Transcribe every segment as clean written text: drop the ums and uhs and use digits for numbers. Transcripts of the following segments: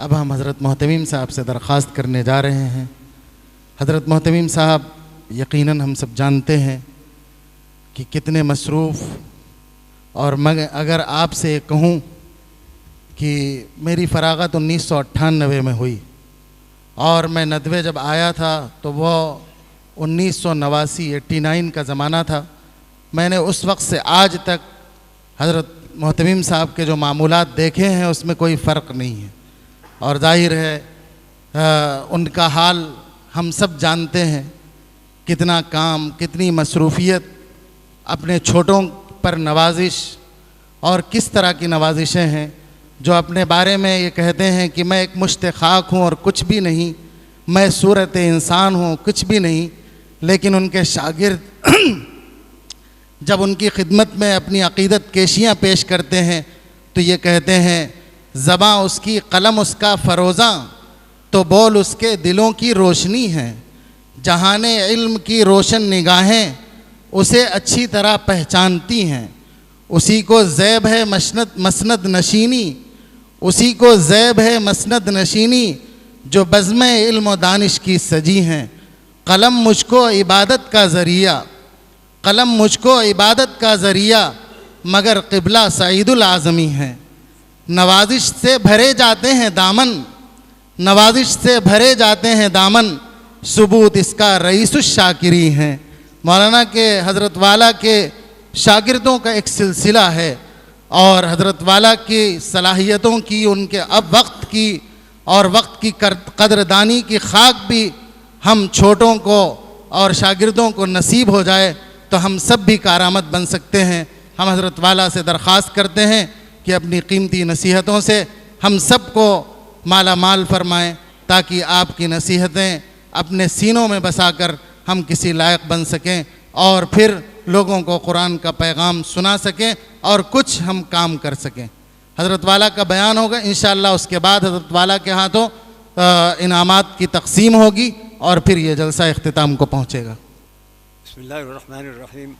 اب ہم حضرت محتمیم صاحب سے درخواست کرنے جا رہے ہیں۔ حضرت محتمیم صاحب یقیناً ہم سب جانتے ہیں کہ کتنے مصروف، اور اگر آپ سے کہوں کہ میری فراغت 1998 میں ہوئی اور میں ندوے جب آیا تھا تو وہ 1989 کا زمانہ تھا، میں نے اس وقت سے آج تک حضرت محتمیم صاحب کے جو معمولات دیکھے ہیں اس میں کوئی فرق نہیں ہے، اور ظاہر ہے ان کا حال ہم سب جانتے ہیں، کتنا کام، کتنی مصروفیت، اپنے چھوٹوں پر نوازش، اور کس طرح کی نوازشیں ہیں، جو اپنے بارے میں یہ کہتے ہیں کہ میں ایک مشت خاک ہوں اور کچھ بھی نہیں، میں صورت انسان ہوں کچھ بھی نہیں، لیکن ان کے شاگرد جب ان کی خدمت میں اپنی عقیدت کیشیاں پیش کرتے ہیں تو یہ کہتے ہیں زباں اس کی قلم اس کا فروزاں، تو بول اس کے دلوں کی روشنی ہے، جہان علم کی روشن نگاہیں اسے اچھی طرح پہچانتی ہیں، اسی کو زیب ہے مسند نشینی، اسی کو زیب ہے مسند نشینی، جو بزم علم و دانش کی سجی ہیں، قلم مجھ کو عبادت کا ذریعہ، قلم مجھ کو عبادت کا ذریعہ، مگر قبلہ سعید العظمی ہے، نوازش سے بھرے جاتے ہیں دامن، نوازش سے بھرے جاتے ہیں دامن، ثبوت اس کا رئیس الشاکری ہیں۔ مولانا کے حضرت والا کے شاگردوں کا ایک سلسلہ ہے، اور حضرت والا کی صلاحیتوں کی، ان کے اب وقت کی اور وقت کی قدردانی کی خاک بھی ہم چھوٹوں کو اور شاگردوں کو نصیب ہو جائے تو ہم سب بھی کارآمد بن سکتے ہیں۔ ہم حضرت والا سے درخواست کرتے ہیں کہ اپنی قیمتی نصیحتوں سے ہم سب کو مالا مال فرمائیں، تاکہ آپ کی نصیحتیں اپنے سینوں میں بسا کر ہم کسی لائق بن سکیں، اور پھر لوگوں کو قرآن کا پیغام سنا سکیں اور کچھ ہم کام کر سکیں۔ حضرت والا کا بیان ہوگا انشاءاللہ، اس کے بعد حضرت والا کے ہاتھوں انعامات کی تقسیم ہوگی، اور پھر یہ جلسہ اختتام کو پہنچے گا۔ بسم اللہ الرحمن الرحیم،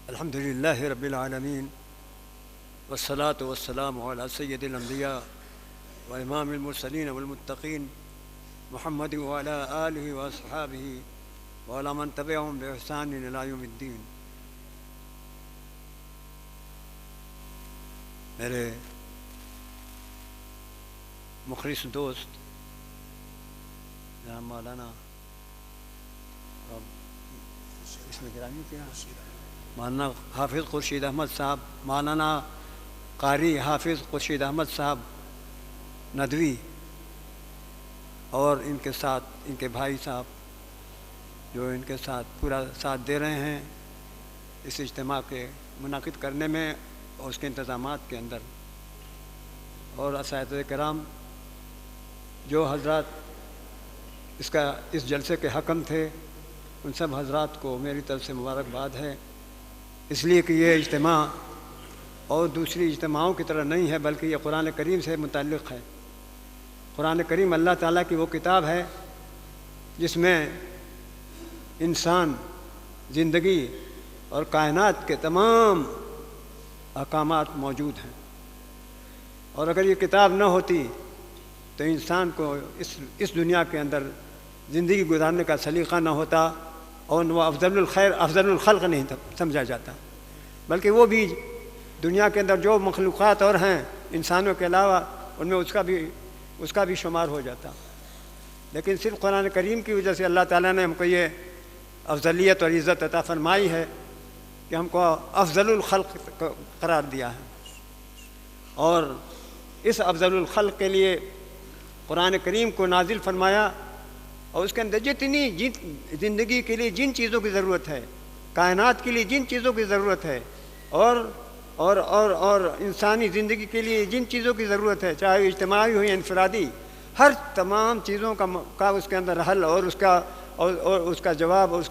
الحمدللہ رب العالمین، والصلاة والسلام علی سید الانبیاء و امام المرسلین والمتقین، محمد وعلی آلہ واصحابہ وعلی من تبعہم بإحسان الی یوم الدین۔ میرے مخلص دوست جناب مولانا اس میں گرامی کیا مولانا حافظ خورشید احمد صاحب، مولانا قاری حافظ خورشید احمد صاحب ندوی، اور ان کے ساتھ ان کے بھائی صاحب جو ان کے ساتھ پورا ساتھ دے رہے ہیں اس اجتماع کے منعقد کرنے میں اور اس کے انتظامات کے اندر، اور اساتذہ کرام جو حضرات اس جلسے کے حکم تھے، ان سب حضرات کو میری طرف سے مبارکباد ہے، اس لیے کہ یہ اجتماع اور دوسری اجتماعوں کی طرح نہیں ہے، بلکہ یہ قرآن کریم سے متعلق ہے۔ قرآن کریم اللہ تعالیٰ کی وہ کتاب ہے جس میں انسان، زندگی اور کائنات کے تمام احکامات موجود ہیں، اور اگر یہ کتاب نہ ہوتی تو انسان کو اس دنیا کے اندر زندگی گزارنے کا سلیقہ نہ ہوتا، اور وہ افضل الخلق نہیں سمجھا جاتا، بلکہ وہ بھی دنیا کے اندر جو مخلوقات اور ہیں انسانوں کے علاوہ ان میں اس کا بھی شمار ہو جاتا، لیکن صرف قرآن کریم کی وجہ سے اللہ تعالیٰ نے ہم کو یہ افضلیت اور عزت عطا فرمائی ہے کہ ہم کو افضل الخلق قرار دیا ہے، اور اس افضل الخلق کے لیے قرآن کریم کو نازل فرمایا، اور اس کے اندر جتنی زندگی کے لیے جن چیزوں کی ضرورت ہے، کائنات کے لیے جن چیزوں کی ضرورت ہے، اور انسانی زندگی کے لیے جن چیزوں کی ضرورت ہے، چاہے اجتماعی ہو یا انفرادی، ہر تمام چیزوں کا اس کے اندر حل اور اس کا جواب اور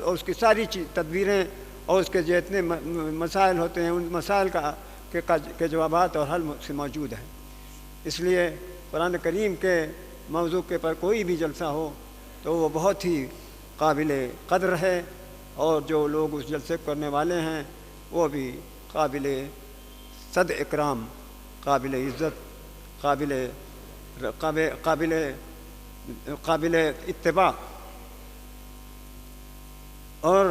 اس کی ساری تدبیریں اور اس کے جتنے مسائل ہوتے ہیں ان مسائل کے جوابات اور حل سے موجود ہیں۔ اس لیے قرآن کریم کے موضوع کے پر کوئی بھی جلسہ ہو تو وہ بہت ہی قابل قدر ہے، اور جو لوگ اس جلسے کرنے والے ہیں وہ بھی قابل صد اکرام، قابل عزت قابل اتباع، اور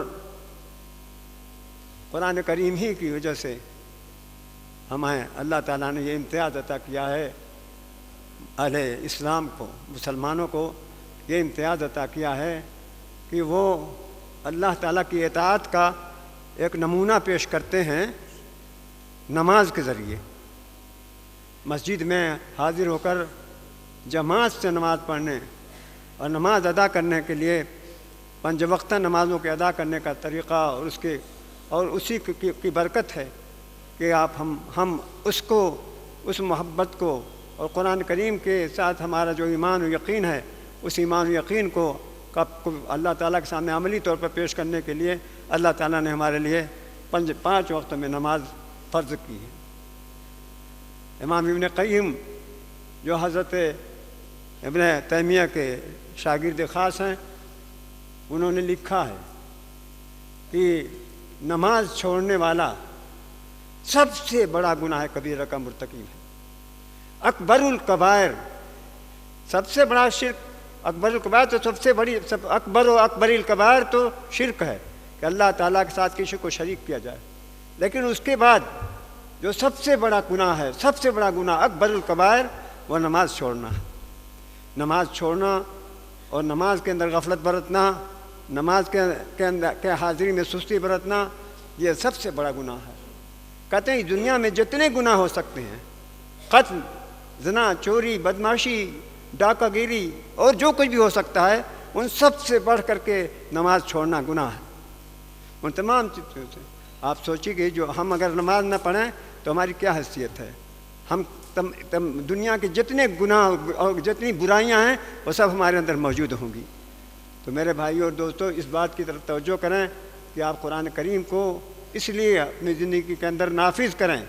قرآن کریم ہی کی وجہ سے ہمیں اللہ تعالیٰ نے یہ امتیاز عطا کیا ہے، اہل اسلام کو، مسلمانوں کو یہ امتیاز عطا کیا ہے کہ وہ اللہ تعالیٰ کی اطاعت کا ایک نمونہ پیش کرتے ہیں نماز کے ذریعے۔ مسجد میں حاضر ہو کر جماعت سے نماز پڑھنے اور نماز ادا کرنے کے لیے 5 وقتہ نمازوں کے ادا کرنے کا طریقہ اور اسی کی برکت ہے کہ ہم اس محبت کو اور قرآن کریم کے ساتھ ہمارا جو ایمان و یقین ہے، اس ایمان و یقین کو اللہ تعالیٰ کے سامنے عملی طور پر پیش کرنے کے لیے اللہ تعالیٰ نے ہمارے لیے 5 وقتوں میں نماز فرض کی ہے۔ امام ابن قیم جو حضرت ابن تیمیہ کے شاگرد خاص ہیں، انہوں نے لکھا ہے کہ نماز چھوڑنے والا سب سے بڑا گناہ کبیرہ کا مرتکب ہے۔ اکبر الکبائر، سب سے بڑا شرک، اکبر الکبائر تو سب سے بڑی، اکبر الکبائر تو شرک ہے کہ اللہ تعالیٰ کے ساتھ کسی کو شریک کیا جائے، لیکن اس کے بعد جو سب سے بڑا گناہ ہے، سب سے بڑا گناہ اکبر الکبائر، وہ نماز چھوڑنا ہے۔ نماز چھوڑنا اور نماز کے اندر غفلت برتنا، نماز کے حاضری میں سستی برتنا، یہ سب سے بڑا گناہ ہے۔ کہتے ہیں دنیا میں جتنے گناہ ہو سکتے ہیں، قتل، زنا، چوری، بدماشی، ڈاکہ گیری اور جو کچھ بھی ہو سکتا ہے، ان سب سے بڑھ کر کے نماز چھوڑنا گناہ ہے۔ ان تمام چیزوں سے آپ سوچیے کہ جو ہم اگر نماز نہ پڑھیں تو ہماری کیا حیثیت ہے؟ ہم دنیا کے جتنے گناہ اور جتنی برائیاں ہیں وہ سب ہمارے اندر موجود ہوں گی۔ تو میرے بھائیوں اور دوستوں، اس بات کی طرف توجہ کریں کہ آپ قرآن کریم کو اس لیے اپنی زندگی کے اندر نافذ کریں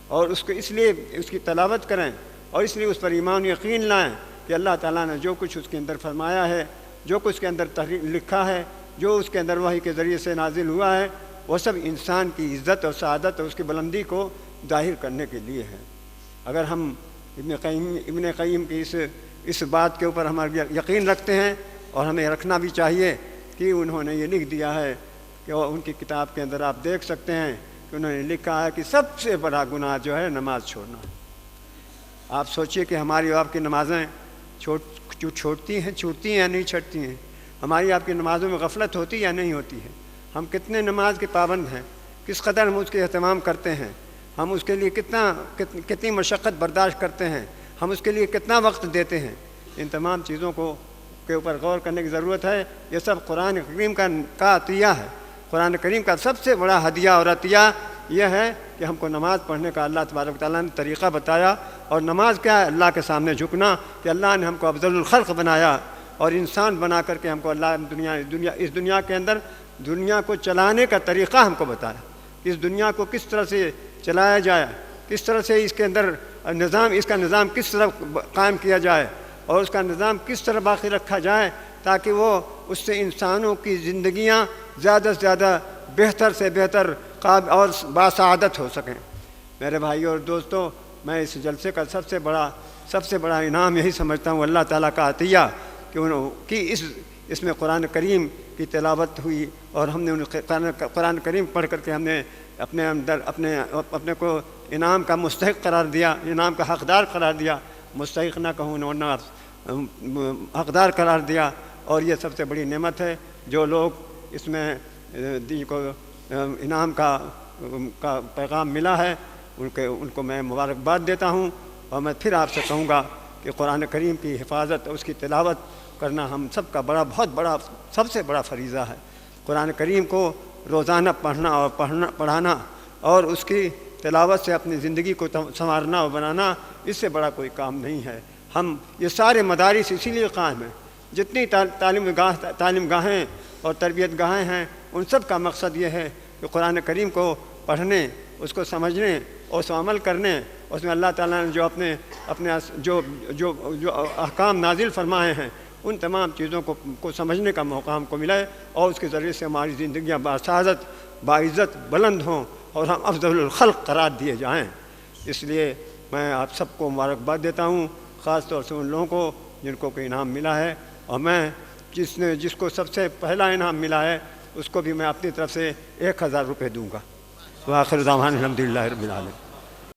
اور اس کو اس لیے اس کی تلاوت کریں اور اس لیے اس پر ایمان و یقین لائیں کہ اللہ تعالیٰ نے جو کچھ اس کے اندر فرمایا ہے، جو کچھ اس کے اندر لکھا ہے، جو اس کے اندر وحی کے ذریعے سے نازل ہوا ہے، وہ سب انسان کی عزت اور سعادت اور اس کی بلندی کو ظاہر کرنے کے لیے ہے۔ اگر ہم ابن قیم کی اس بات کے اوپر ہمارا یقین رکھتے ہیں، اور ہمیں رکھنا بھی چاہیے کہ انہوں نے یہ لکھ دیا ہے کہ ان کی کتاب کے اندر آپ دیکھ سکتے ہیں کہ انہوں نے لکھا ہے کہ سب سے بڑا گناہ جو ہے نماز چھوڑنا ہے۔ آپ سوچئے کہ ہماری آپ کی نمازیں چھوٹتی ہیں یا نہیں چھوٹتی ہیں؟ ہماری آپ کی نمازوں میں غفلت ہوتی یا نہیں ہوتی ہے؟ ہم کتنے نماز کے پابند ہیں، کس قدر ہم اس کے اہتمام کرتے ہیں، ہم اس کے لیے کتنی مشقت برداشت کرتے ہیں، ہم اس کے لیے کتنا وقت دیتے ہیں۔ ان تمام چیزوں کے اوپر غور کرنے کی ضرورت ہے۔ یہ سب قرآن کریم کا عطیہ ہے۔ قرآن کریم کا سب سے بڑا ہدیہ اور عطیہ یہ ہے کہ ہم کو نماز پڑھنے کا اللہ تبارک و تعالیٰ نے طریقہ بتایا۔ اور نماز کیا ہے؟ اللہ کے سامنے جھکنا، کہ اللہ نے ہم کو افضل الخلق بنایا اور انسان بنا کر کے ہم کو اللہ اس دنیا کے اندر دنیا کو چلانے کا طریقہ ہم کو بتایا، کہ اس دنیا کو کس طرح سے چلایا جائے، کس طرح سے اس کے اندر اس کا نظام کس طرح قائم کیا جائے اور اس کا نظام کس طرح باقی رکھا جائے، تاکہ وہ اس سے انسانوں کی زندگیاں زیادہ سے زیادہ بہتر سے بہتر اور باسعادت ہو سکیں۔ میرے بھائیوں اور دوستوں، میں اس جلسے کا سب سے بڑا انعام یہی سمجھتا ہوں اللہ تعالیٰ کا عطیہ کہ اس میں قرآن کریم کی تلاوت ہوئی اور ہم نے قرآن کریم پڑھ کر کے ہم نے اپنے اندر اپنے کو انعام کا مستحق قرار دیا، انعام کا حقدار قرار دیا، مستحق نہ کہوں ورنہ حقدار قرار دیا۔ اور یہ سب سے بڑی نعمت ہے۔ جو لوگ اس میں دین کو انعام کا پیغام ملا ہے ان کو میں مبارکباد دیتا ہوں، اور میں پھر آپ سے کہوں گا کہ قرآن کریم کی حفاظت اور اس کی تلاوت کرنا ہم سب کا بہت بڑا سب سے بڑا فریضہ ہے۔ قرآن کریم کو روزانہ پڑھنا اور پڑھانا اور اس کی تلاوت سے اپنی زندگی کو سنوارنا اور بنانا، اس سے بڑا کوئی کام نہیں ہے۔ ہم یہ سارے مدارس اسی لیے قائم ہیں، جتنی تعلیم گاہیں اور تربیت گاہیں ہیں، ان سب کا مقصد یہ ہے کہ قرآن کریم کو پڑھنے، اس کو سمجھنے اور اس کو عمل کرنے، اس میں اللہ تعالیٰ نے جو اپنے جو احکام نازل فرمائے ہیں، ان تمام چیزوں کو سمجھنے کا موقع ہم کو ملے اور اس کے ذریعے سے ہماری زندگیاں باسعادت، باعزت، بلند ہوں اور ہم افضل الخلق قرار دیے جائیں۔ اس لیے میں آپ سب کو مبارکباد دیتا ہوں، خاص طور سے ان لوگوں کو جن کو کوئی انعام ملا ہے، اور میں جس کو سب سے پہلا انعام ملا ہے اس کو بھی میں اپنی طرف سے 1000 روپے دوں گا۔ وآخر دعوانا الحمدللہ رب العالمین۔